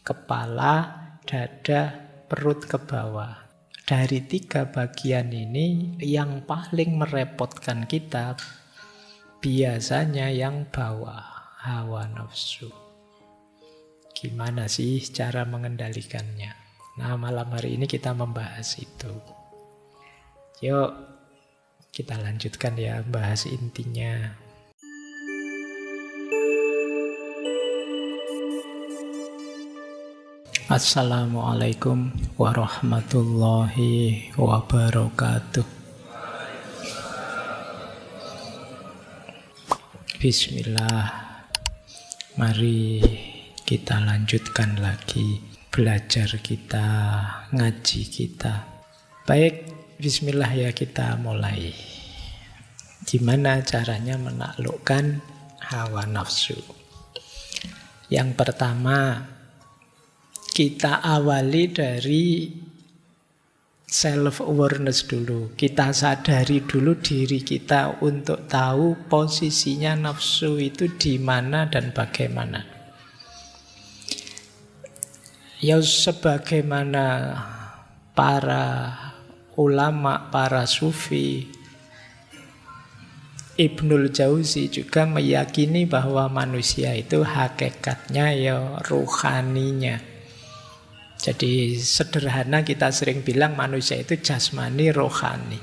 kepala, dada, perut ke bawah. Dari 3 bagian ini yang paling merepotkan kita biasanya yang bawah, hawa nafsu. Gimana sih cara mengendalikannya? Nah, malam hari ini kita membahas itu. Yuk, kita lanjutkan ya, bahas intinya. Assalamualaikum warahmatullahi wabarakatuh. Bismillah. Mari kita lanjutkan lagi belajar kita, ngaji kita. Baik, bismillah ya, kita mulai. Gimana caranya menaklukkan hawa nafsu? Yang pertama, kita awali dari self-awareness dulu. Kita sadari dulu diri kita untuk tahu posisinya nafsu itu di mana dan bagaimana. Ya sebagaimana para ulama, para sufi, Ibnul Jauzi juga meyakini bahwa manusia itu hakikatnya ya ruhaninya. Jadi sederhana kita sering bilang manusia itu jasmani, rohani.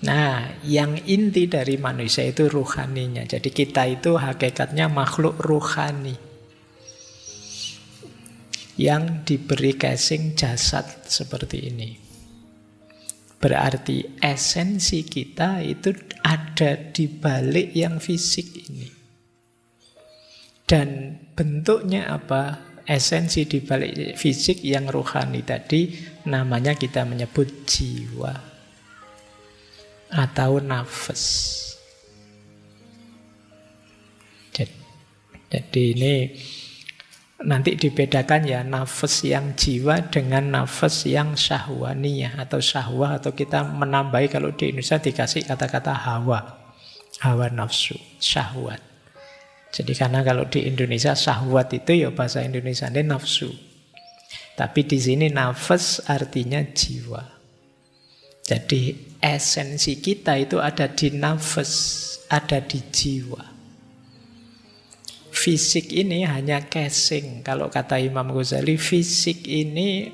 Nah, yang inti dari manusia itu ruhaninya. Jadi kita itu hakikatnya makhluk ruhani yang diberi casing jasad seperti ini. Berarti esensi kita itu ada di balik yang fisik ini. Dan bentuknya apa? Esensi di balik fisik yang rohani tadi namanya kita menyebut jiwa atau nafas. Jadi ini nanti dibedakan ya, nafas yang jiwa dengan nafas yang syahwaniyah atau syahwah, atau kita menambahi kalau di Indonesia dikasih kata-kata hawa nafsu, syahwat. Jadi karena kalau di Indonesia syahwat itu ya bahasa Indonesia ini nafsu. Tapi di sini nafas artinya jiwa. Jadi esensi kita itu ada di nafas, ada di jiwa. Fisik ini hanya casing. Kalau kata Imam Ghazali, fisik ini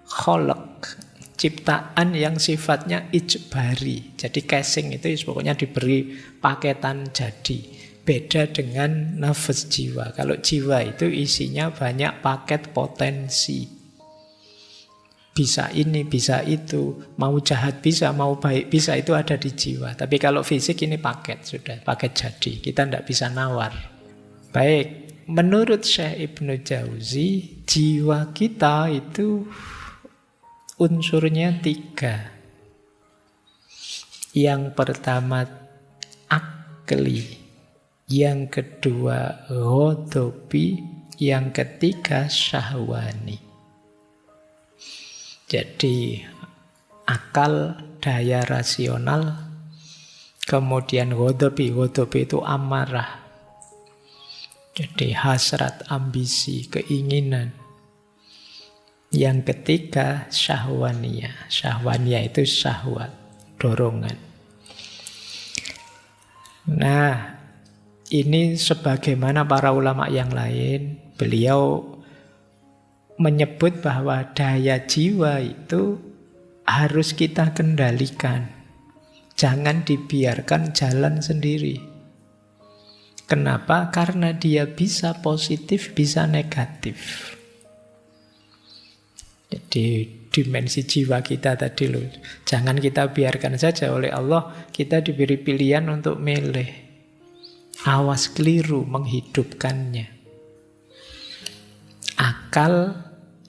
kholaq, ciptaan yang sifatnya ijbari. Jadi casing itu pokoknya diberi paketan jadi. Beda dengan nafas jiwa. Kalau jiwa itu isinya banyak paket potensi. Bisa ini, bisa itu. Mau jahat bisa, mau baik bisa, itu ada di jiwa. Tapi kalau fisik ini paket, sudah paket jadi. Kita tidak bisa nawar. Baik, menurut Syekh Ibnu Jauzi, jiwa kita itu unsurnya 3. Yang pertama akli, yang kedua ghadabi, yang ketiga syahwani. Jadi akal, daya rasional, kemudian ghadabi itu amarah. Jadi hasrat, ambisi, keinginan. Yang ketiga syahwaniyah. Syahwaniyah itu syahwat, dorongan. Nah, ini sebagaimana para ulama yang lain, beliau menyebut bahwa daya jiwa itu harus kita kendalikan. Jangan dibiarkan jalan sendiri. Kenapa? Karena dia bisa positif, bisa negatif. Jadi dimensi jiwa kita tadi loh, jangan kita biarkan saja. Oleh Allah kita diberi pilihan untuk milih. Awas keliru menghidupkannya. Akal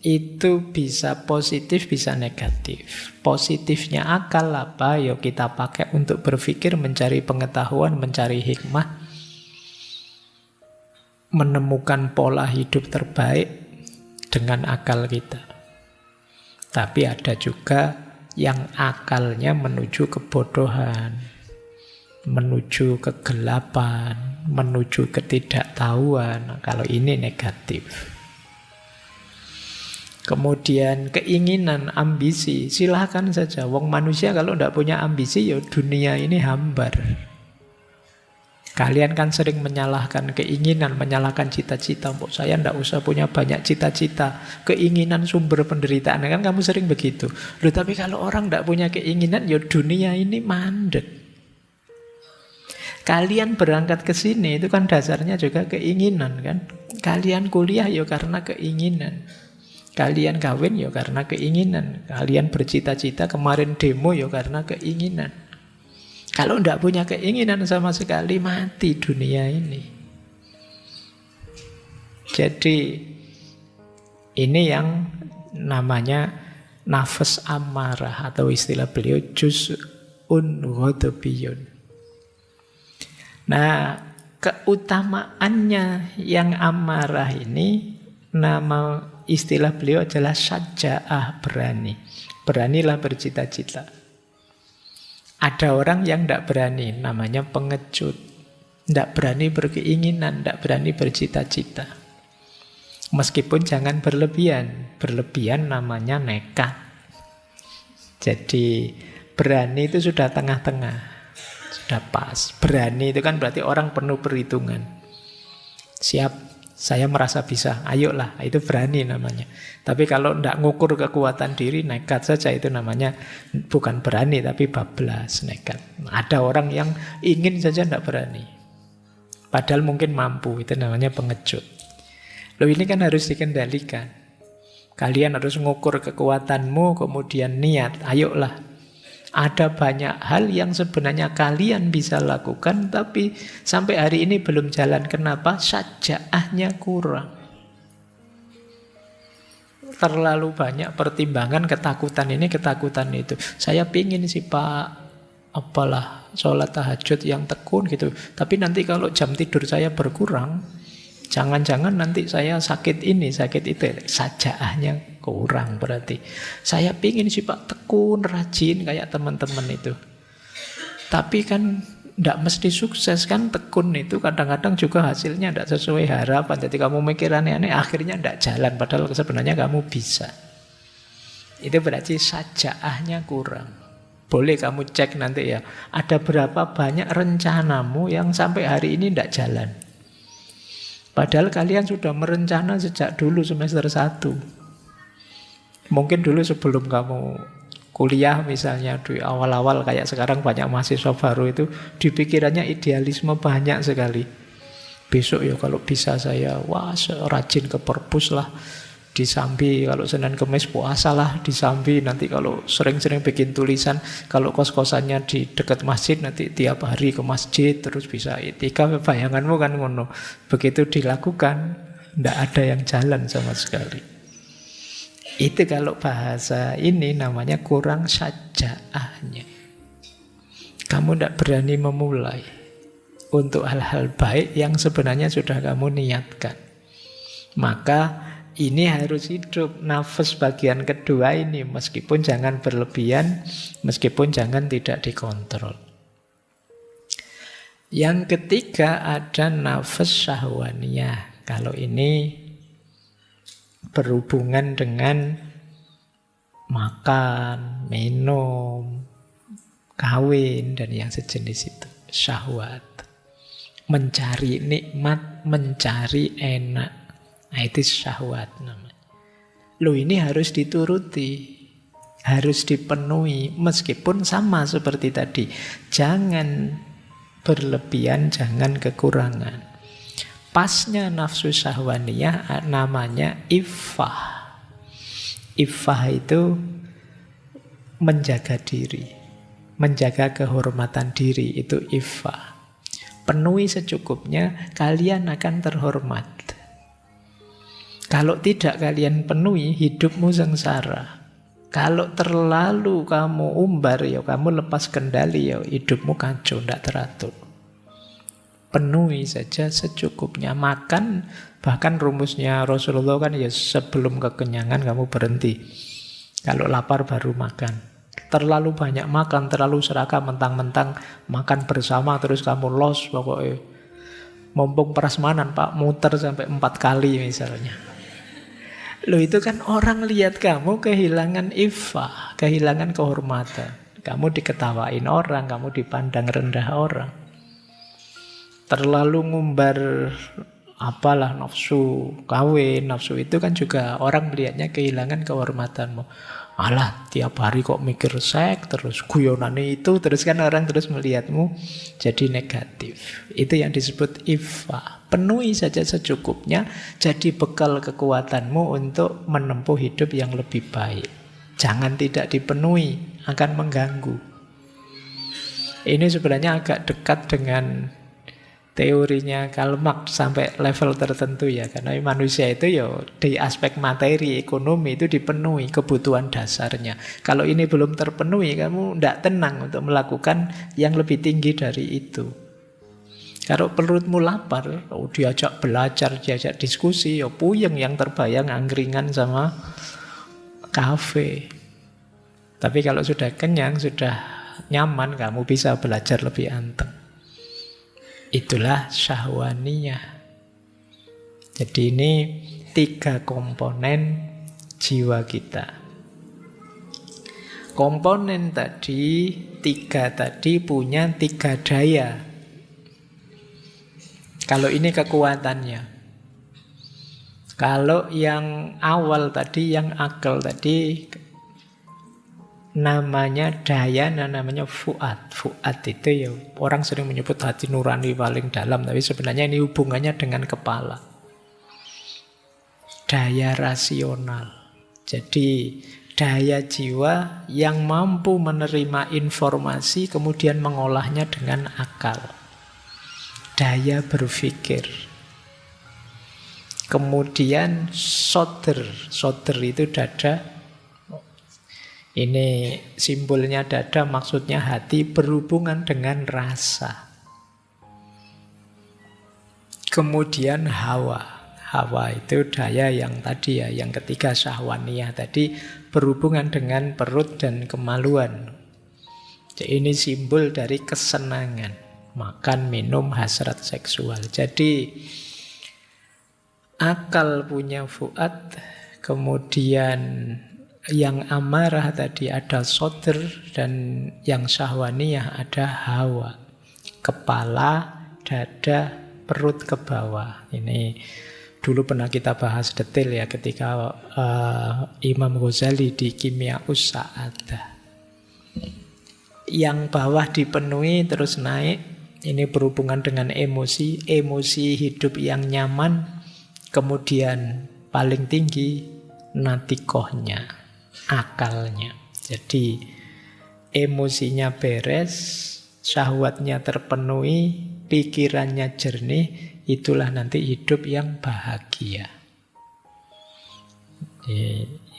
itu bisa positif, bisa negatif. Positifnya akal apa? Yuk kita pakai untuk berpikir, mencari pengetahuan, mencari hikmah, menemukan pola hidup terbaik dengan akal kita. Tapi ada juga yang akalnya menuju kebodohan, menuju kegelapan, menuju ketidaktahuan. Kalau ini negatif. Kemudian keinginan, ambisi, silahkan saja. Wong manusia kalau tidak punya ambisi, ya dunia ini hambar. Kalian kan sering menyalahkan keinginan, menyalahkan cita-cita. Saya tidak usah punya banyak cita-cita. Keinginan sumber penderitaan. Kan kamu sering begitu. Loh, tapi kalau orang tidak punya keinginan, ya dunia ini mandek. Kalian berangkat ke sini, itu kan dasarnya juga keinginan kan. Kalian kuliah ya karena keinginan. Kalian kawin ya karena keinginan. Kalian bercita-cita kemarin demo ya karena keinginan. Kalau tidak punya keinginan sama sekali, mati dunia ini. Jadi ini yang namanya nafas amarah, atau istilah beliau juz'un ghadabiyun. Nah, keutamaannya yang amarah ini, nama istilah beliau adalah syaja'ah, berani. Beranilah bercita-cita. Ada orang yang tidak berani, namanya pengecut. Tidak berani berkeinginan, tidak berani bercita-cita. Meskipun jangan berlebihan. Berlebihan namanya nekat. Jadi berani itu sudah tengah-tengah, sudah pas. Berani itu kan berarti orang penuh perhitungan. Siap, saya merasa bisa, ayolah, itu berani namanya. Tapi kalau tidak ngukur kekuatan diri, nekat saja, itu namanya bukan berani, tapi bablas, nekat. Ada orang yang ingin saja tidak berani. Padahal mungkin mampu, itu namanya pengecut. Loh, ini kan harus dikendalikan. Kalian harus ngukur kekuatanmu, kemudian niat, ayolah. Ada banyak hal yang sebenarnya kalian bisa lakukan, tapi sampai hari ini belum jalan. Kenapa? Syaja'ahnya kurang. Terlalu banyak pertimbangan, ketakutan ini, ketakutan itu. Saya pingin sih Pak, apalah, sholat tahajud yang tekun gitu. Tapi nanti kalau jam tidur saya berkurang, jangan-jangan nanti saya sakit ini, sakit itu. Syaja'ahnya kurang berarti. Saya pingin sih Pak tekun, rajin kayak teman-teman itu. Tapi kan tidak mesti sukses kan, tekun itu kadang-kadang juga hasilnya tidak sesuai harapan. Jadi kamu mikir aneh-aneh, akhirnya tidak jalan. Padahal sebenarnya kamu bisa. Itu berarti syaja'ahnya kurang. Boleh kamu cek nanti ya, ada berapa banyak rencanamu yang sampai hari ini tidak jalan. Padahal kalian sudah merencana sejak dulu semester 1. Mungkin dulu sebelum kamu kuliah misalnya, di awal-awal kayak sekarang banyak mahasiswa baru itu, di pikirannya idealisme banyak sekali. Besok ya kalau bisa saya, rajin ke perpus lah, disambi, kalau Senin Kemis puasa lah, disambi, nanti kalau sering-sering bikin tulisan, kalau kos-kosannya di dekat masjid, nanti tiap hari ke masjid, terus bisa itikaf, bayanganmu kan ngono. Begitu dilakukan, tidak ada yang jalan sama sekali. Itu kalau bahasa ini namanya kurang syaja'ahnya. Kamu tidak berani memulai untuk hal-hal baik yang sebenarnya sudah kamu niatkan. Maka ini harus hidup nafas bagian kedua ini, meskipun jangan berlebihan, meskipun jangan tidak dikontrol. Yang ketiga ada nafas syahwaniyah. Kalau ini berhubungan dengan makan, minum, kawin, dan yang sejenis itu. Syahwat. Mencari nikmat, mencari enak. Nah, itu syahwat namanya. Loh, ini harus dituruti, harus dipenuhi, meskipun sama seperti tadi. Jangan berlebihan, jangan kekurangan. Pasnya nafsu syahwaniyah namanya iffah. Iffah itu menjaga diri, menjaga kehormatan diri, itu iffah. Penuhi secukupnya, kalian akan terhormat. Kalau tidak kalian penuhi, hidupmu sengsara. Kalau terlalu kamu umbar, ya kamu lepas kendali, ya hidupmu kacau, tidak teratur. Penuhi saja secukupnya. Makan, bahkan rumusnya Rasulullah kan ya sebelum kekenyangan kamu berhenti. Kalau lapar baru makan. Terlalu banyak makan, terlalu serakah, mentang-mentang makan bersama terus kamu los pokoknya. Mumpung prasmanan Pak, muter sampai 4 kali misalnya. Loh itu kan orang lihat kamu kehilangan iffah, kehilangan kehormatan. Kamu diketawain orang, kamu dipandang rendah orang. Terlalu ngumbar apalah nafsu kawin, nafsu itu kan juga orang melihatnya kehilangan kehormatanmu. Alah, tiap hari kok mikir seks terus guyonane itu, terus kan orang terus melihatmu jadi negatif. Itu yang disebut iffah. Penuhi saja secukupnya, jadi bekal kekuatanmu untuk menempuh hidup yang lebih baik. Jangan tidak dipenuhi, akan mengganggu. Ini sebenarnya agak dekat dengan teorinya Karl Marx sampai level tertentu ya. Karena manusia itu ya di aspek materi, ekonomi itu dipenuhi kebutuhan dasarnya. Kalau ini belum terpenuhi, kamu tidak tenang untuk melakukan yang lebih tinggi dari itu. Kalau perutmu lapar, diajak belajar, diajak diskusi, ya puyeng, yang terbayang angkringan sama kafe. Tapi kalau sudah kenyang, sudah nyaman, kamu bisa belajar lebih anteng. Itulah syahwaniyah. Jadi ini 3 komponen jiwa kita. Komponen tadi, 3 tadi punya 3 daya. Kalau ini kekuatannya. Kalau yang awal tadi, yang akal tadi, namanya daya, namanya fuad. Fuad itu ya orang sering menyebut hati nurani paling dalam, tapi sebenarnya ini hubungannya dengan kepala. Daya rasional. Jadi daya jiwa yang mampu menerima informasi kemudian mengolahnya dengan akal. Daya berpikir. Kemudian sodr. Sodr itu dada. Ini simbolnya dada, maksudnya hati berhubungan dengan rasa. Kemudian hawa. Hawa itu daya yang tadi ya, yang ketiga syahwaniyah tadi, berhubungan dengan perut dan kemaluan. Jadi ini simbol dari kesenangan. Makan, minum, hasrat seksual. Jadi akal punya fuad, kemudian yang amarah tadi ada sodr, dan yang syahwaniyah ada hawa. Kepala, dada, perut ke bawah. Ini dulu pernah kita bahas detail ya ketika Imam Ghazali di Kimya'us Sa'adah. Yang bawah dipenuhi terus naik. Ini berhubungan dengan emosi. Emosi hidup yang nyaman. Kemudian paling tinggi natikohnya, akalnya. Jadi emosinya beres, syahwatnya terpenuhi, pikirannya jernih, itulah nanti hidup yang bahagia.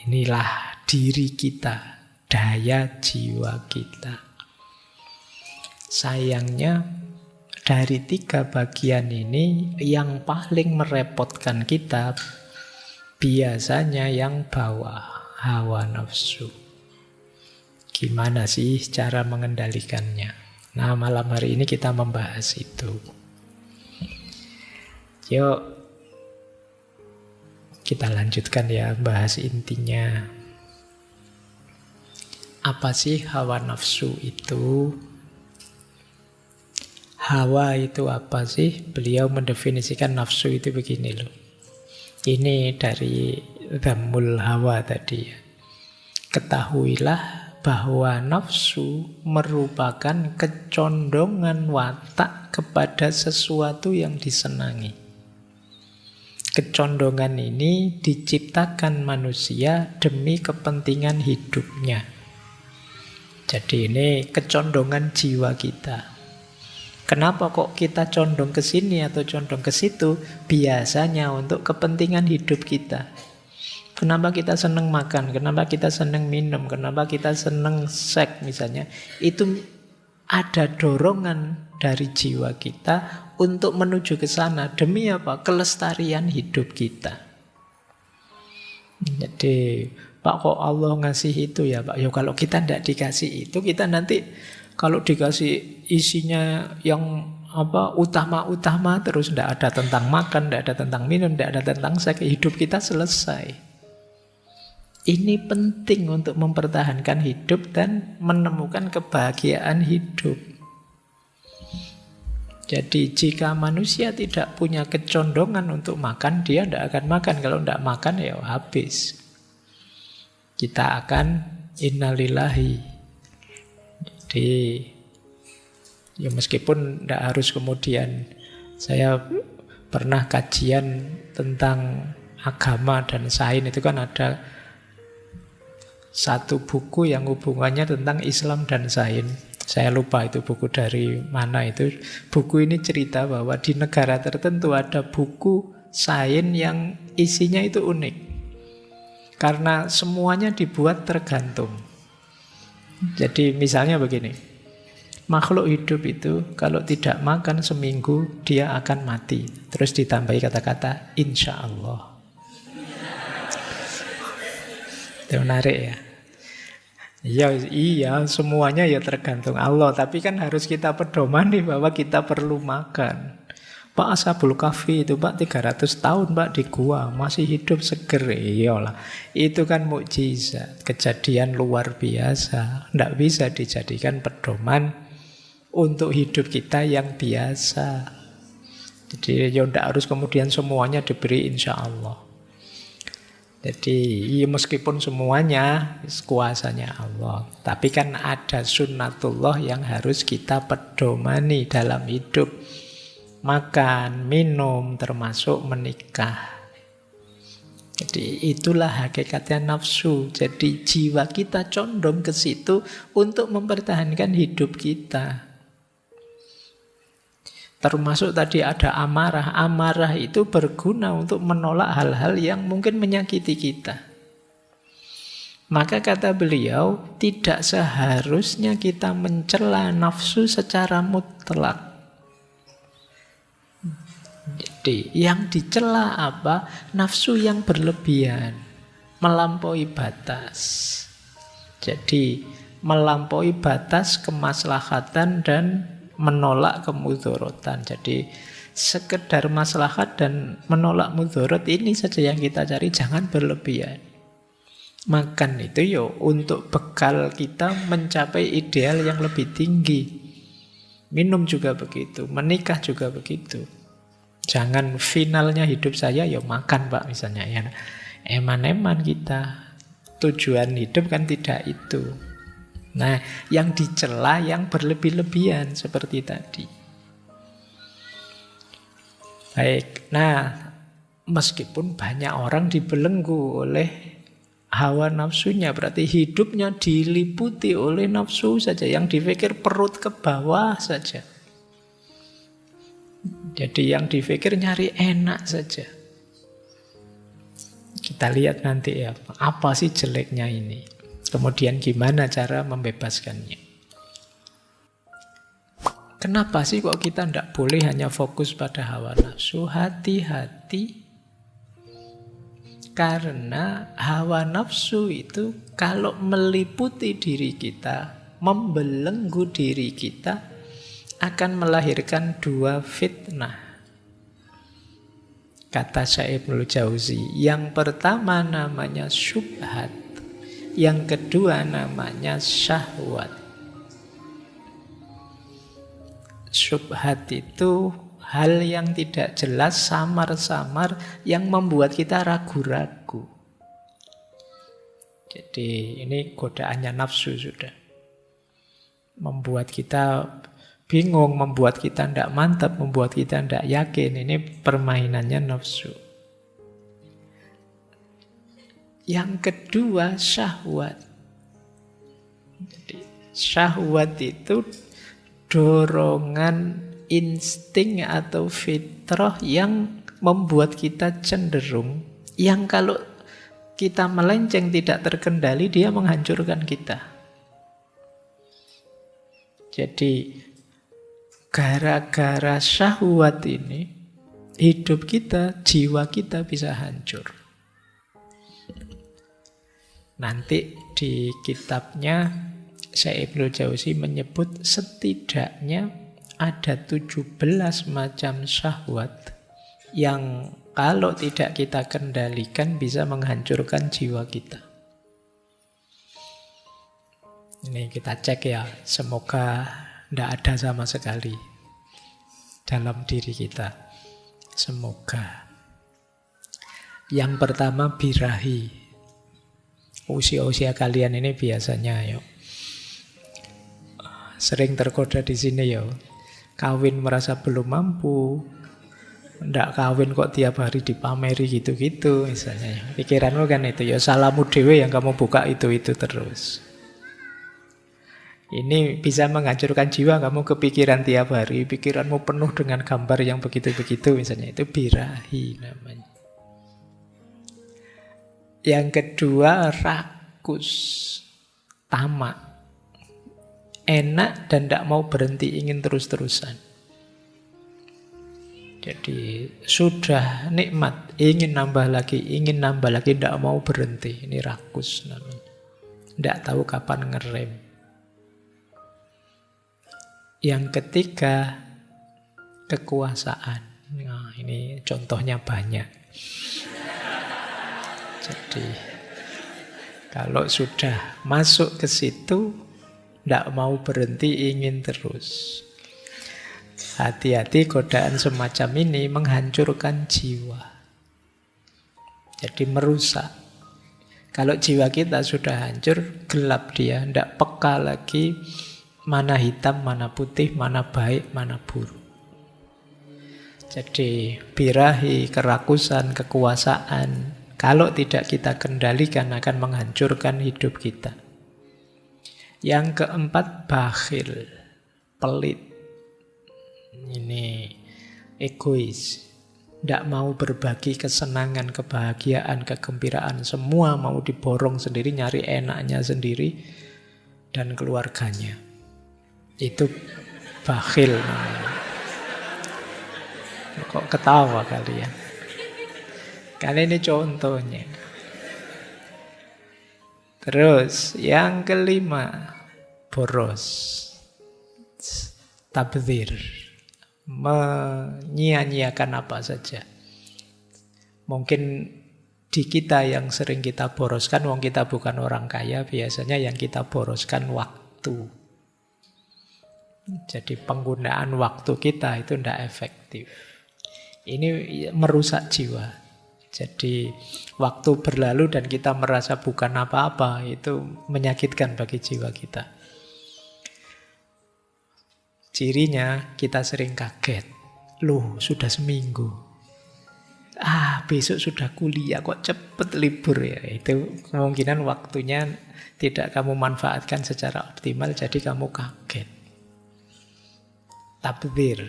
Inilah diri kita, daya jiwa kita. Sayangnya dari 3 bagian ini yang paling merepotkan kita biasanya yang bawah, hawa nafsu. Gimana sih cara mengendalikannya? Nah, malam hari ini kita membahas itu. Yuk, kita lanjutkan ya, bahas intinya. Apa sih hawa nafsu itu? Hawa itu apa sih? Beliau mendefinisikan nafsu itu begini loh. Ini dari Dhammul Hawa tadi ya. Ketahuilah bahwa nafsu merupakan kecondongan watak kepada sesuatu yang disenangi. Kecondongan ini diciptakan manusia demi kepentingan hidupnya. Jadi ini kecondongan jiwa kita. Kenapa kok kita condong ke sini atau condong ke situ? Biasanya untuk kepentingan hidup kita. Kenapa kita senang makan? Kenapa kita senang minum? Kenapa kita senang seks misalnya? Itu ada dorongan dari jiwa kita untuk menuju ke sana. Demi apa? Kelestarian hidup kita. Jadi, Pak, kok Allah ngasih itu ya Pak? Ya kalau kita tidak dikasih itu, kita nanti kalau dikasih isinya yang utama-utama terus, tidak ada tentang makan, tidak ada tentang minum, tidak ada tentang seks, hidup kita selesai. Ini penting untuk mempertahankan hidup dan menemukan kebahagiaan hidup. Jadi jika manusia tidak punya kecondongan untuk makan, dia tidak akan makan. Kalau tidak makan ya habis. Kita akan innalillahi. Jadi ya meskipun tidak harus kemudian. Saya pernah kajian tentang agama dan sains, itu kan ada satu buku yang hubungannya tentang Islam dan sains. Saya lupa itu buku dari mana itu. Buku ini cerita bahwa di negara tertentu ada buku sains yang isinya itu unik. Karena semuanya dibuat tergantung. Jadi misalnya begini. Makhluk hidup itu kalau tidak makan seminggu dia akan mati. Terus ditambahi kata-kata insya Allah. Itu menarik ya. Iya, semuanya ya tergantung Allah. Tapi kan harus kita pedomani bahwa kita perlu makan. Pak Ashabul Kahfi itu Pak 300 tahun Pak di gua masih hidup seger. Iyalah, itu kan mukjizat, kejadian luar biasa. Tidak bisa dijadikan pedoman untuk hidup kita yang biasa. Jadi ya tidak harus kemudian semuanya diberi insya Allah. Jadi ya meskipun semuanya kuasanya Allah, tapi kan ada sunnatullah yang harus kita pedomani dalam hidup. Makan, minum, termasuk menikah. Jadi itulah hakikatnya nafsu. Jadi jiwa kita condong ke situ untuk mempertahankan hidup kita. Termasuk tadi ada amarah. Amarah itu berguna untuk menolak hal-hal yang mungkin menyakiti kita. Maka kata beliau, tidak seharusnya kita mencela nafsu secara mutlak. Jadi yang dicela apa? Nafsu yang berlebihan, melampaui batas. Jadi melampaui batas kemaslahatan dan menolak kemudorotan. Jadi sekedar maslahat dan menolak mudorot ini saja yang kita cari, jangan berlebihan. Makan itu yo untuk bekal kita mencapai ideal yang lebih tinggi. Minum juga begitu, menikah juga begitu. Jangan finalnya hidup saya yo makan Pak misalnya ya. Eman-eman kita. Tujuan hidup kan tidak itu. Nah, yang dicela yang berlebih-lebihan seperti tadi. Baik, nah meskipun banyak orang dibelenggu oleh hawa nafsunya, berarti hidupnya diliputi oleh nafsu saja, yang dipikir perut ke bawah saja. Jadi yang dipikir nyari enak saja. Kita lihat nanti ya, apa sih jeleknya ini. Kemudian gimana cara membebaskannya. Kenapa sih kok kita tidak boleh hanya fokus pada hawa nafsu? Hati-hati. Karena hawa nafsu itu kalau meliputi diri kita, membelenggu diri kita, akan melahirkan dua fitnah. Kata Syekh Ibnu Jauzi, yang pertama namanya syubhat, yang kedua namanya syahwat. Syubhat itu hal yang tidak jelas, samar-samar, yang membuat kita ragu-ragu. Jadi ini godaannya nafsu sudah. Membuat kita bingung, membuat kita tidak mantap, membuat kita tidak yakin. Ini permainannya nafsu. Yang kedua syahwat. Jadi, syahwat itu dorongan insting atau fitrah yang membuat kita cenderung, yang kalau kita melenceng tidak terkendali, dia menghancurkan kita. Jadi gara-gara syahwat ini, hidup kita, jiwa kita bisa hancur. Nanti di kitabnya Syekh Ibnu Jauzi menyebut setidaknya ada 17 macam syahwat yang kalau tidak kita kendalikan bisa menghancurkan jiwa kita. Ini kita cek ya, semoga tidak ada sama sekali dalam diri kita. Semoga. Yang pertama birahi. Usia-usia kalian ini biasanya yo sering tergoda di sini yo. Kawin merasa belum mampu. Ndak kawin kok tiap hari dipameri gitu-gitu misalnya. Pikiranmu kan itu ya, salahmu dewe yang kamu buka itu terus. Ini bisa menghancurkan jiwa, kamu kepikiran tiap hari, pikiranmu penuh dengan gambar yang begitu-begitu misalnya, itu birahi namanya. Yang kedua rakus, tamak, enak dan tidak mau berhenti, ingin terus-terusan. Jadi sudah nikmat, ingin nambah lagi, tidak mau berhenti. Ini rakus namanya. Tidak tahu kapan ngerem. Yang ketiga, kekuasaan. Nah, ini contohnya banyak. Jadi, kalau sudah masuk ke situ, tidak mau berhenti, ingin terus. Hati-hati, godaan semacam ini menghancurkan jiwa. Jadi merusak. Kalau jiwa kita sudah hancur, gelap dia, tidak peka lagi mana hitam, mana putih, mana baik, mana buruk. Jadi birahi, kerakusan, kekuasaan, kalau tidak kita kendalikan akan menghancurkan hidup kita. Yang keempat bakhil, pelit. Ini egois. Tidak mau berbagi kesenangan, kebahagiaan, kegembiraan. Semua mau diborong sendiri, nyari enaknya sendiri dan keluarganya. Itu bakhil namanya. Kok ketawa kalian? Kali ini contohnya. Terus yang kelima, boros, tabdzir, menyia-nyiakan apa saja. Mungkin di kita yang sering kita boroskan, wong kita bukan orang kaya, biasanya yang kita boroskan waktu. Jadi penggunaan waktu kita itu tidak efektif. Ini merusak jiwa. Jadi waktu berlalu dan kita merasa bukan apa-apa, itu menyakitkan bagi jiwa kita. Cirinya kita sering kaget. Loh, sudah seminggu. Besok sudah kuliah, kok cepet libur ya. Itu kemungkinan waktunya tidak kamu manfaatkan secara optimal, jadi kamu kaget. Tabdzir,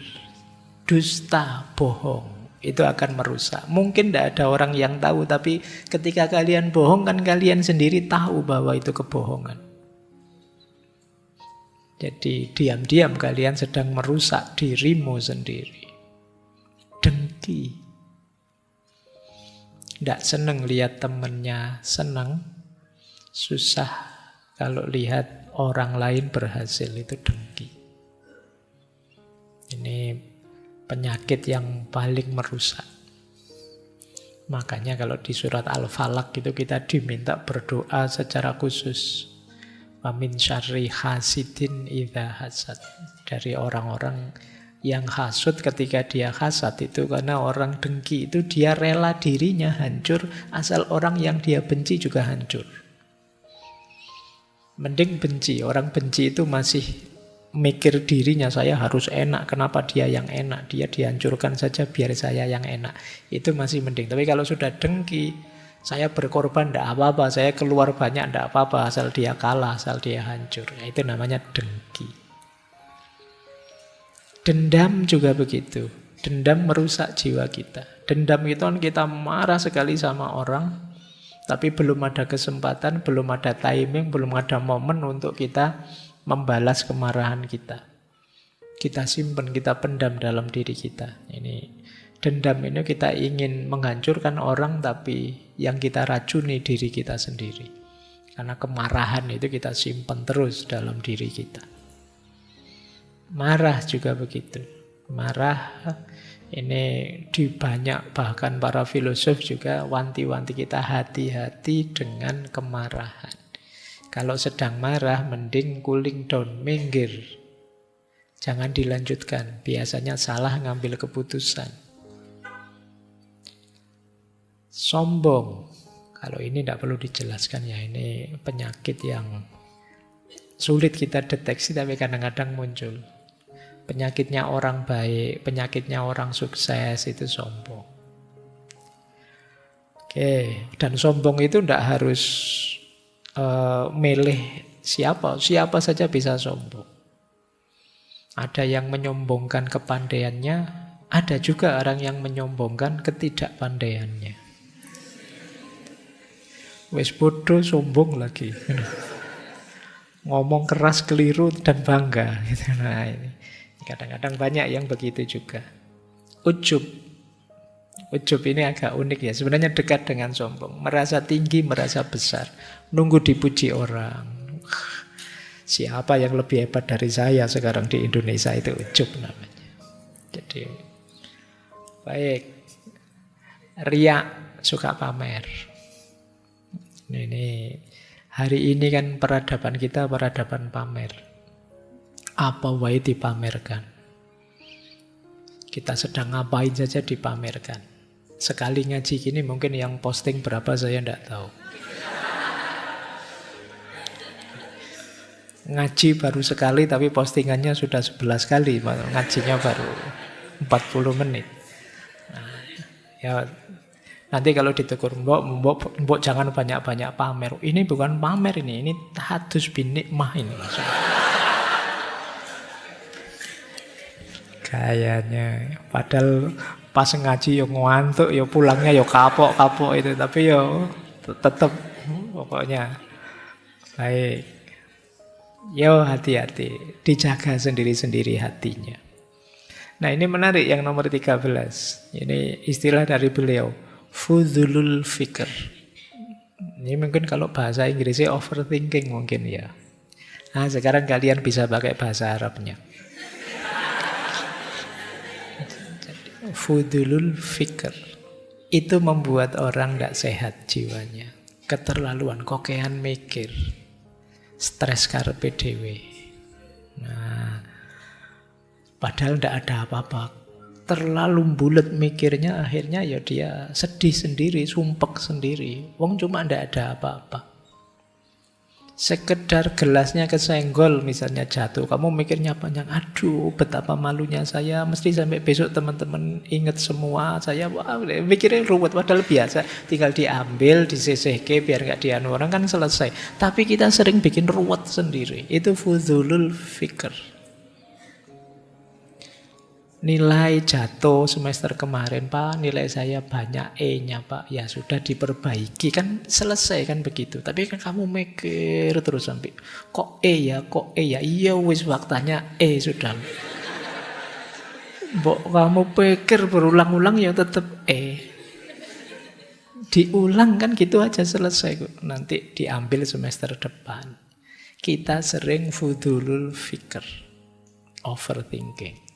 dusta, bohong, itu akan merusak. Mungkin tidak ada orang yang tahu, tapi ketika kalian bohong kan kalian sendiri tahu bahwa itu kebohongan. Jadi diam-diam kalian sedang merusak dirimu sendiri. Dengki. Tidak senang lihat temannya senang, susah kalau lihat orang lain berhasil, itu dengki. Ini penyakit yang paling merusak. Makanya kalau di surat Al-Falaq itu kita diminta berdoa secara khusus. Wa min syarri hasidin idza hasad. Dari orang-orang yang hasud ketika dia hasad itu karena orang dengki itu dia rela dirinya hancur asal orang yang dia benci juga hancur. Mending benci, orang benci itu masih mikir dirinya, saya harus enak, kenapa dia yang enak, dia dihancurkan saja biar saya yang enak, itu masih mending. Tapi kalau sudah dengki, saya berkorban tidak apa-apa, saya keluar banyak tidak apa-apa, asal dia kalah, asal dia hancur, itu namanya dengki. Dendam juga begitu. Dendam merusak jiwa kita. Dendam itu kan kita marah sekali sama orang, tapi belum ada kesempatan, belum ada timing, belum ada momen untuk kita membalas kemarahan kita. Kita simpan, kita pendam dalam diri kita. Ini dendam ini kita ingin menghancurkan orang, tapi yang kita racuni diri kita sendiri. Karena kemarahan itu kita simpan terus dalam diri kita. Marah juga begitu. Marah ini di banyak, bahkan para filosof juga wanti-wanti kita hati-hati dengan kemarahan. Kalau sedang marah, mending cooling down, minggir. Jangan dilanjutkan, biasanya salah ngambil keputusan. Sombong, kalau ini tidak perlu dijelaskan ya, ini penyakit yang sulit kita deteksi tapi kadang-kadang muncul. Penyakitnya orang baik, penyakitnya orang sukses itu sombong. Oke, dan sombong itu tidak harus milih siapa saja bisa sombong. Ada yang menyombongkan kepandaiannya, ada juga orang yang menyombongkan ketidakpandaiannya. Wes bodoh sombong lagi. Ngomong keras keliru dan bangga. Nah, ini kadang-kadang banyak yang begitu juga. Ujub. Ujub ini agak unik ya. Sebenarnya dekat dengan sombong. Merasa tinggi, merasa besar. Nunggu dipuji orang. Siapa yang lebih hebat dari saya sekarang di Indonesia, itu ujub namanya. Jadi, baik. Riak, suka pamer. Ini hari ini kan peradaban kita peradaban pamer. Apa wae dipamerkan. Kita sedang ngapain saja dipamerkan. Sekali ngaji gini mungkin yang posting berapa saya tidak tahu. Ngaji baru sekali tapi postingannya sudah 11 kali. Ngajinya baru 40 menit. Nah, ya nanti kalau ditegur, mbok jangan banyak-banyak pamer. Ini bukan pamer ini tahadus bin nikmah ini. Kayaknya padahal pas ngaji yo ngantuk, yo pulangnya yo kapok-kapok itu, tapi yo tetap pokoknya baik. Yo hati-hati, dijaga sendiri-sendiri hatinya. Nah, ini menarik yang nomor 13. Ini istilah dari beliau. Fudzulul fikr. Ini mungkin kalau bahasa Inggrisnya overthinking mungkin ya. Nah, sekarang kalian bisa pakai bahasa Arabnya. Fudzulul fikr. Itu membuat orang tidak sehat jiwanya. Keterlaluan, kokean mikir. Stres karepe dhewe. Nah, padahal tidak ada apa-apa. Terlalu bulat mikirnya, akhirnya ya dia sedih sendiri, sumpek sendiri. Wong cuma ndak ada apa-apa. Sekedar gelasnya kesenggol misalnya jatuh, kamu mikirnya panjang, aduh betapa malunya saya, mesti sampai besok teman-teman ingat semua saya, wah mikirnya ruwet, padahal biasa, tinggal diambil, disisihke biar nggak dianu orang kan selesai. Tapi kita sering bikin ruwet sendiri, itu fudzulul fikr. Nilai jatuh semester kemarin, Pak, nilai saya banyak E-nya, Pak. Ya sudah diperbaiki, kan selesai kan begitu. Tapi kan kamu mikir terus sampai, kok E ya, kok E ya. Iya wis waktanya E sudah. Mbok kamu pikir berulang-ulang ya tetap E. Diulang kan gitu aja selesai kok. Nanti diambil semester depan. Kita sering fudzulul fikr, overthinking.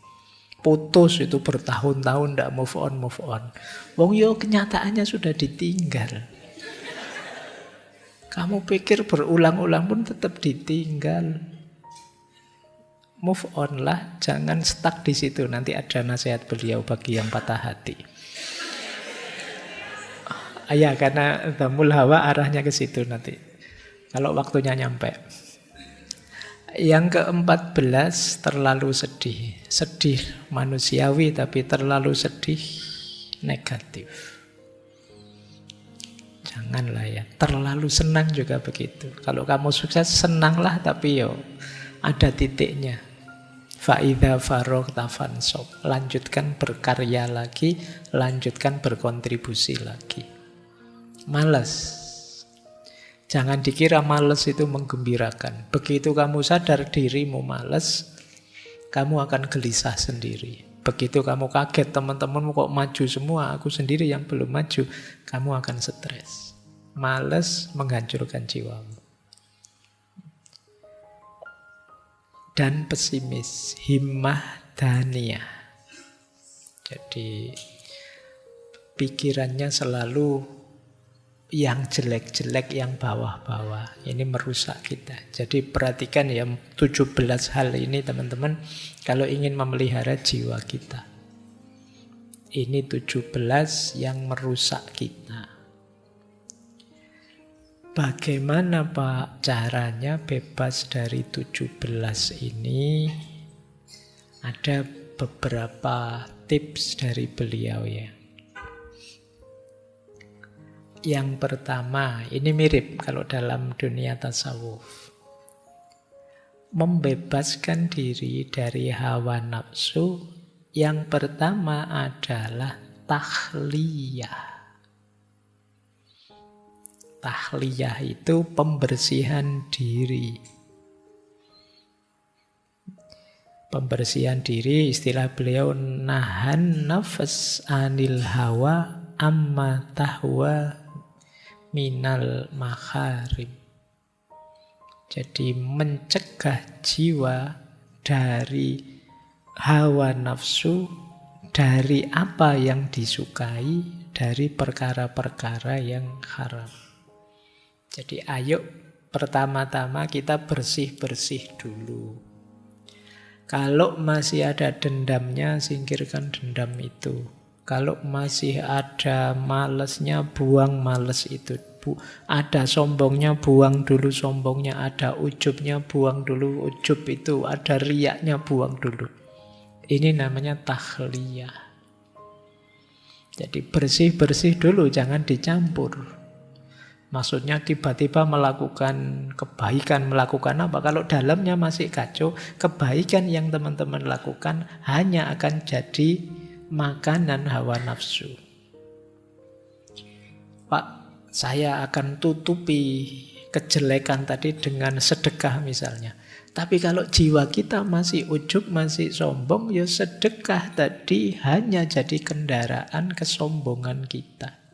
Putus itu bertahun-tahun tidak move on. Wong yo kenyataannya sudah ditinggal. Kamu pikir berulang-ulang pun tetap ditinggal. Move on lah, jangan stuck di situ. Nanti ada nasihat beliau bagi yang patah hati. Ya, karena Dhammul Hawa arahnya ke situ nanti. Kalau waktunya nyampe. Yang ke-14, terlalu sedih. Sedih manusiawi tapi terlalu sedih negatif. Janganlah ya. Terlalu senang juga begitu. Kalau kamu sukses, senanglah tapi yo ada titiknya. Fa'idha farogta fansob. Lanjutkan berkarya lagi, lanjutkan berkontribusi lagi. Malas. Jangan dikira malas itu menggembirakan. Begitu kamu sadar dirimu malas, kamu akan gelisah sendiri. Begitu kamu kaget teman-temanmu kok maju semua, aku sendiri yang belum maju, kamu akan stres. Malas menghancurkan jiwamu. Dan pesimis, himmah daniyah. Jadi pikirannya selalu yang jelek-jelek, yang bawah-bawah. Ini merusak kita. Jadi perhatikan ya 17 hal ini teman-teman, kalau ingin memelihara jiwa kita. Ini 17 yang merusak kita. Bagaimana Pak caranya bebas dari 17 ini? Ada beberapa tips dari beliau ya. Yang pertama, ini mirip kalau dalam dunia tasawuf. Membebaskan diri dari hawa nafsu, yang pertama adalah tahliyah. Tahliyah itu pembersihan diri. Pembersihan diri, istilah beliau, nahan nafas anil hawa amma tahwa minal makharim. Jadi mencegah jiwa dari hawa nafsu, dari apa yang disukai, dari perkara-perkara yang haram. Jadi ayo pertama-tama kita bersih-bersih dulu. Kalau masih ada dendamnya, singkirkan dendam itu. Kalau masih ada malesnya, buang males itu. Ada sombongnya, buang dulu sombongnya. Ada ujubnya, buang dulu ujub itu. Ada riyaknya, buang dulu. Ini namanya tahliyah. Jadi bersih-bersih dulu, jangan dicampur. Maksudnya tiba-tiba melakukan kebaikan, melakukan apa? Kalau dalamnya masih kacau, kebaikan yang teman-teman lakukan hanya akan jadi makanan hawa nafsu. Pak, saya akan tutupi kejelekan tadi dengan sedekah misalnya. Tapi kalau jiwa kita masih ujub, masih sombong, ya sedekah tadi hanya jadi kendaraan kesombongan kita.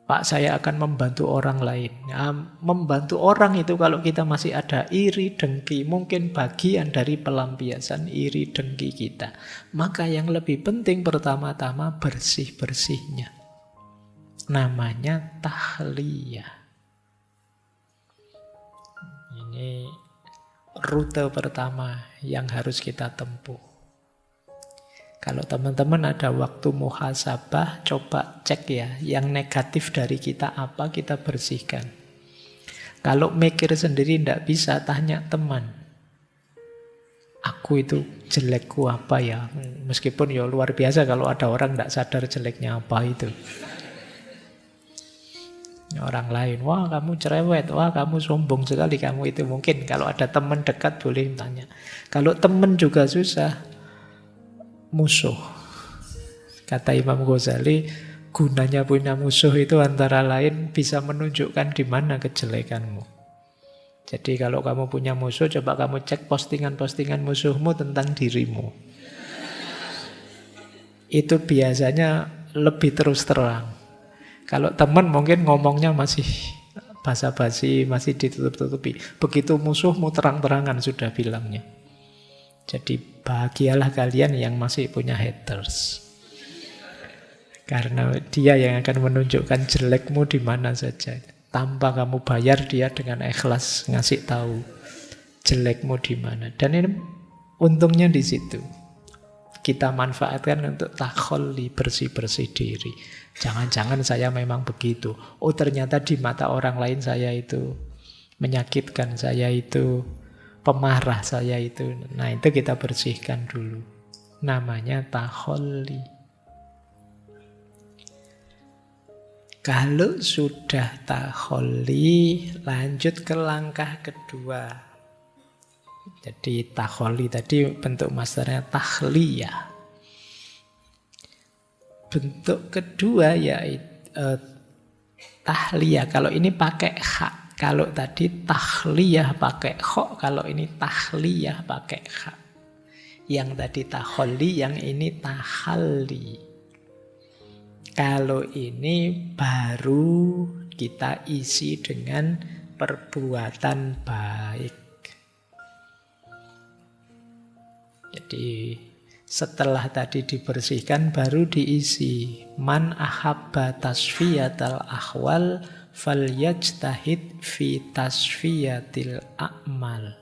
Pak, saya akan membantu orang lain. Nah, membantu orang itu kalau kita masih ada iri, dengki, mungkin bagian dari pelampiasan iri, dengki kita. Maka yang lebih penting pertama-tama bersih-bersihnya. Namanya tahliyah. Ini rute pertama yang harus kita tempuh. Kalau teman-teman ada waktu muhasabah, coba cek ya, yang negatif dari kita apa, kita bersihkan. Kalau mikir sendiri tidak bisa, tanya teman. Aku itu jelekku apa ya? Meskipun ya luar biasa kalau ada orang tidak sadar jeleknya apa itu. Orang lain, wah kamu cerewet, wah kamu sombong sekali kamu itu. Mungkin kalau ada teman dekat boleh tanya. Kalau teman juga susah, musuh. Kata Imam Ghazali, gunanya punya musuh itu antara lain bisa menunjukkan di mana kejelekanmu. Jadi kalau kamu punya musuh, coba kamu cek postingan-postingan musuhmu tentang dirimu. Itu biasanya lebih terus terang. Kalau teman mungkin ngomongnya masih basa-basi, masih ditutup-tutupi. Begitu musuhmu terang-terangan sudah bilangnya. Jadi bahagialah kalian yang masih punya haters. Karena dia yang akan menunjukkan jelekmu di mana saja. Tanpa kamu bayar, dia dengan ikhlas ngasih tahu jelekmu di mana. Dan ini untungnya di situ. Kita manfaatkan untuk takholli, bersih-bersih diri. Jangan-jangan saya memang begitu. Oh ternyata di mata orang lain saya itu menyakitkan, saya itu pemarah, saya itu. Nah itu kita bersihkan dulu. Namanya takholli. Kalau sudah takholli, lanjut ke langkah kedua. Jadi takholli tadi bentuk masdarnya tahliyah. Bentuk kedua yaitu tahliyah. Kalau ini pakai hak. Kalau tadi tahliyah pakai kho, kalau ini tahliyah pakai kha. Yang tadi takholli, yang ini tahalli. Kalau ini baru kita isi dengan perbuatan baik. Jadi Setelah tadi dibersihkan baru diisi. Man ahabba tasfiyatal ahwal falyajtahid fi tasfiyatil a'mal.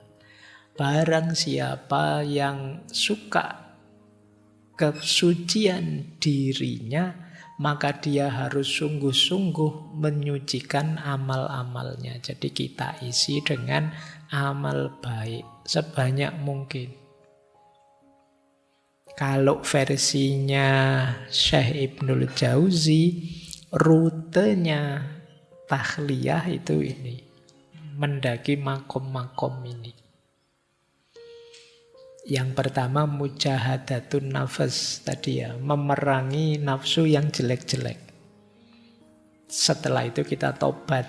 Barang siapa yang suka kesucian dirinya, maka dia harus sungguh-sungguh menyucikan amal-amalnya. Jadi kita isi dengan amal baik sebanyak mungkin. Kalau versinya Syekh Ibnul Jauzi, rutenya tahliyah itu ini, mendaki makom-makom ini. Yang pertama mujahadatun nafas tadi ya, memerangi nafsu yang jelek-jelek. Setelah itu kita tobat.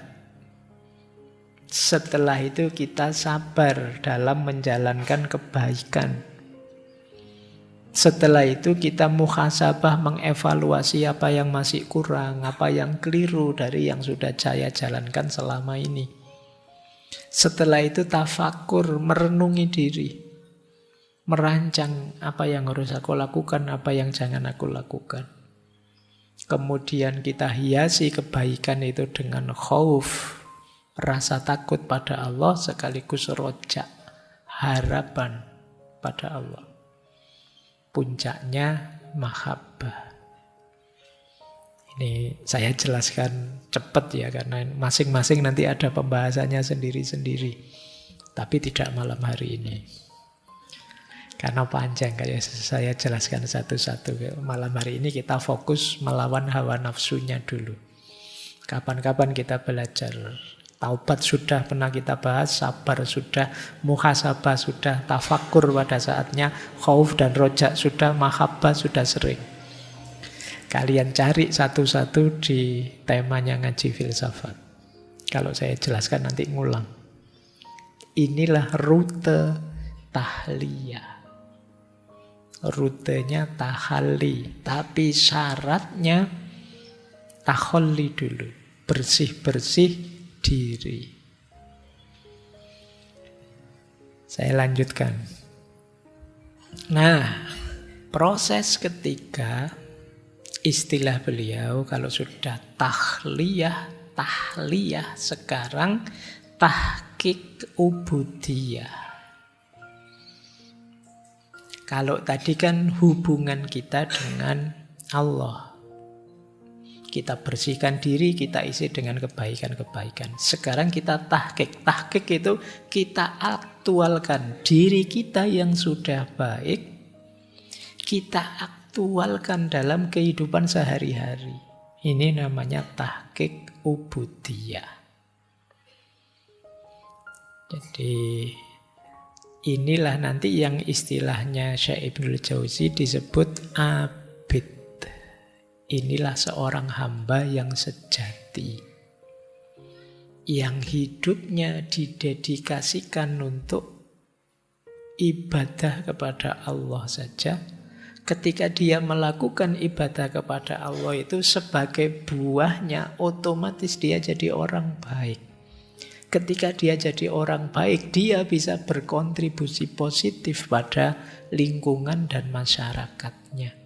Setelah itu kita sabar dalam menjalankan kebaikan. Setelah itu kita muhasabah, mengevaluasi apa yang masih kurang, apa yang keliru dari yang sudah saya jalankan selama ini. Setelah itu tafakur, merenungi diri. Merancang apa yang harus aku lakukan, apa yang jangan aku lakukan. Kemudian kita hiasi kebaikan itu dengan khauf, rasa takut pada Allah, sekaligus roja, harapan pada Allah. Puncaknya mahabbah. Ini saya jelaskan cepat ya, karena masing-masing nanti ada pembahasannya sendiri-sendiri. Tapi tidak malam hari ini. Karena panjang, kayak saya jelaskan satu-satu. Malam hari ini kita fokus melawan hawa nafsunya dulu. Kapan-kapan kita belajar. Taubat sudah pernah kita bahas, sabar sudah, muhasabah sudah, tafakur pada saatnya, khauf dan roja sudah, mahabbah sudah sering. Kalian cari satu-satu di temanya ngaji filsafat. Kalau saya jelaskan nanti ngulang. Inilah rute tahliyah. Rutenya tahalli, tapi syaratnya tahalli dulu, bersih-bersih diri. Saya lanjutkan. Nah, proses ketiga, istilah beliau kalau sudah tahliyah, sekarang tahqiq ubudiyah. Kalau tadi kan hubungan kita dengan Allah. Kita bersihkan diri, kita isi dengan kebaikan-kebaikan. Sekarang kita tahqiq. Tahqiq itu kita aktualkan diri kita yang sudah baik. Kita aktualkan dalam kehidupan sehari-hari. Ini namanya tahqiq ubudiyah. Jadi inilah nanti yang istilahnya Syekh Ibnul Jauzi disebut abid. Inilah seorang hamba yang sejati. Yang hidupnya didedikasikan untuk ibadah kepada Allah saja. Ketika dia melakukan ibadah kepada Allah itu sebagai buahnya, otomatis dia jadi orang baik. Ketika dia jadi orang baik, dia bisa berkontribusi positif pada lingkungan dan masyarakatnya.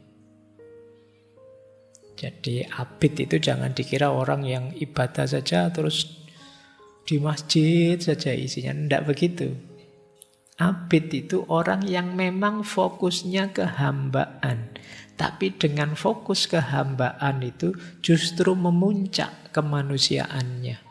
Jadi abid itu jangan dikira orang yang ibadah saja terus di masjid saja isinya. Tidak begitu. Abid itu orang yang memang fokusnya kehambaan. Tapi dengan fokus kehambaan itu justru memuncak kemanusiaannya.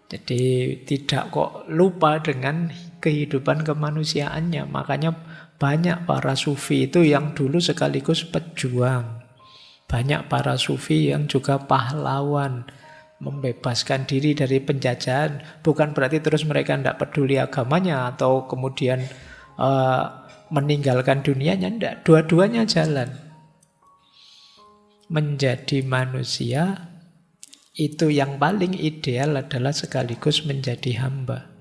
Jadi tidak kok lupa dengan kehidupan kemanusiaannya. Makanya banyak para sufi itu yang dulu sekaligus pejuang. Banyak para sufi yang juga pahlawan. Membebaskan diri dari penjajahan. Bukan berarti terus mereka tidak peduli agamanya. Atau kemudian meninggalkan dunianya. Tidak, dua-duanya jalan. Menjadi manusia itu yang paling ideal adalah sekaligus menjadi hamba.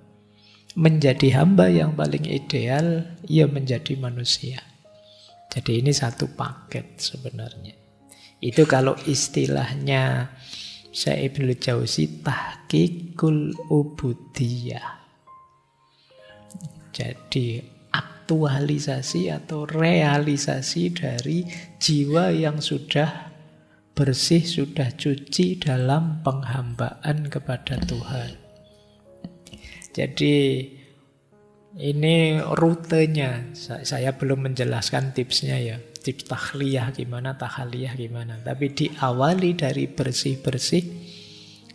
Menjadi hamba yang paling ideal, ia menjadi manusia. Jadi ini satu paket sebenarnya. Itu kalau istilahnya Syekh Ibnul Jauzi tahqiqul ubudiyah. Jadi aktualisasi atau realisasi dari jiwa yang sudah bersih, sudah suci dalam penghambaan kepada Tuhan. Jadi ini rutenya. Saya belum menjelaskan tipsnya ya. Tips tahliyah gimana, tahaliyah gimana. Tapi diawali dari bersih-bersih,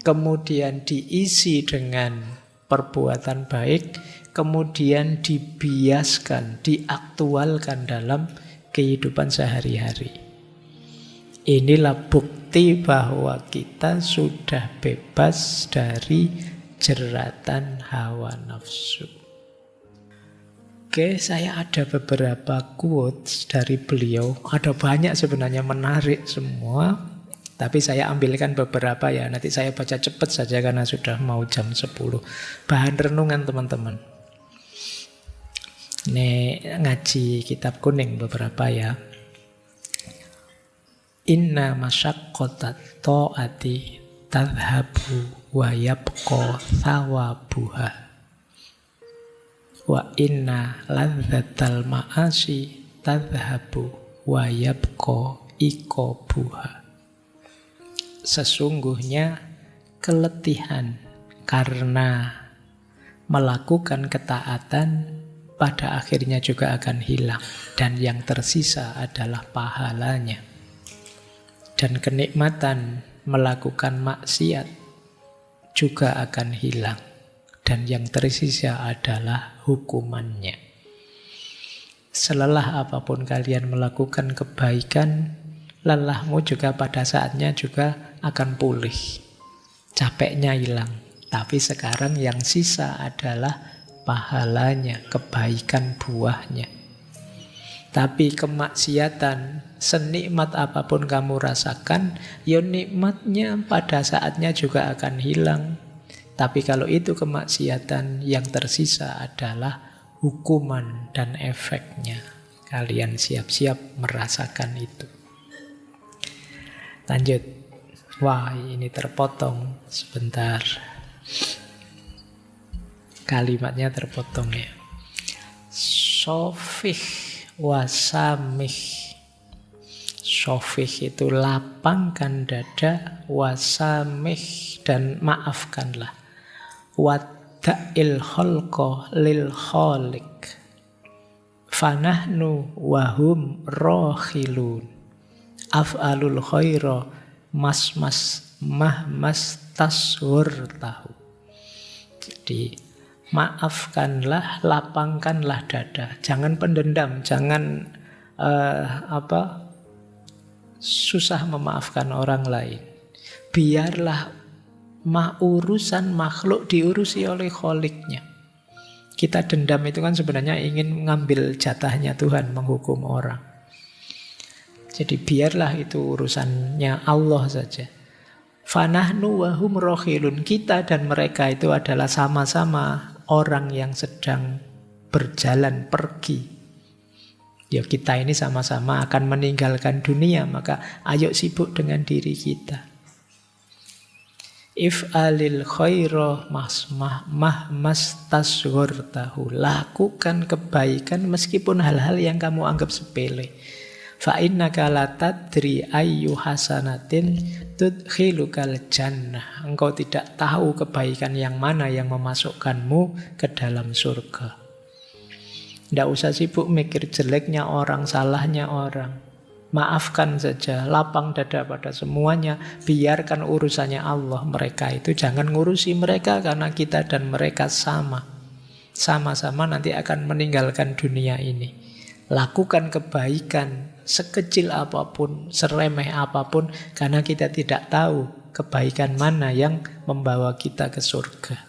kemudian diisi dengan perbuatan baik, kemudian dibiaskan, diaktualkan dalam kehidupan sehari-hari. Inilah bukti bahwa kita sudah bebas dari jeratan hawa nafsu. Oke, saya ada beberapa quotes dari beliau. Ada banyak sebenarnya, menarik semua. Tapi saya ambilkan beberapa ya. Nanti saya baca cepat saja karena sudah mau jam 10. Bahan renungan teman-teman. Ini ngaji kitab kuning beberapa ya. Inna masyaqqatat ta'ati tadhabu wa yabqa thawabuha. Wa inna ladzatal ma'asi tadhabu wa yabqa iqabuha. Sesungguhnya keletihan karena melakukan ketaatan pada akhirnya juga akan hilang, dan yang tersisa adalah pahalanya. Dan kenikmatan melakukan maksiat juga akan hilang, dan yang tersisa adalah hukumannya. Selelah apapun kalian melakukan kebaikan, lelahmu juga pada saatnya juga akan pulih. Capeknya hilang. Tapi sekarang yang sisa adalah pahalanya, kebaikan buahnya. Tapi kemaksiatan, senikmat apapun kamu rasakan, ya nikmatnya pada saatnya juga akan hilang. Tapi kalau itu kemaksiatan, yang tersisa adalah hukuman dan efeknya. Kalian siap-siap merasakan itu. Lanjut. Wah, ini terpotong sebentar. Kalimatnya terpotong ya. Sofih wasamih. Sofih itu lapangkan dada, wasamih dan maafkanlah. Wadda'il khalqa lil khaliq. Fanahnu wahum rohilun. Af'alul khaira mas tashur tahu. Jadi maafkanlah, lapangkanlah dada. Jangan pendendam, jangan susah memaafkan orang lain. Biarlah urusan makhluk diurusi oleh kholiknya. Kita dendam itu kan sebenarnya ingin mengambil jatahnya Tuhan, menghukum orang. Jadi biarlah itu urusannya Allah saja. Fanahnu wahum rohilun. Kita dan mereka itu adalah sama-sama orang yang sedang berjalan pergi. Ya kita ini sama-sama akan meninggalkan dunia, maka ayo sibuk dengan diri kita. If'alil khaira mahmastashghurtahu. Lakukan kebaikan meskipun hal-hal yang kamu anggap sepele. Fa innaka la tadri ayyu hasanatin tudkhilukal jannah. Engkau tidak tahu kebaikan yang mana yang memasukkanmu ke dalam surga. Tidak usah sibuk mikir jeleknya orang, salahnya orang. Maafkan saja, lapang dada pada semuanya. Biarkan urusannya Allah. Mereka itu jangan ngurusi mereka, karena kita dan mereka sama. Sama-sama nanti akan meninggalkan dunia ini. Lakukan kebaikan sekecil apapun, seremeh apapun, karena kita tidak tahu kebaikan mana yang membawa kita ke surga.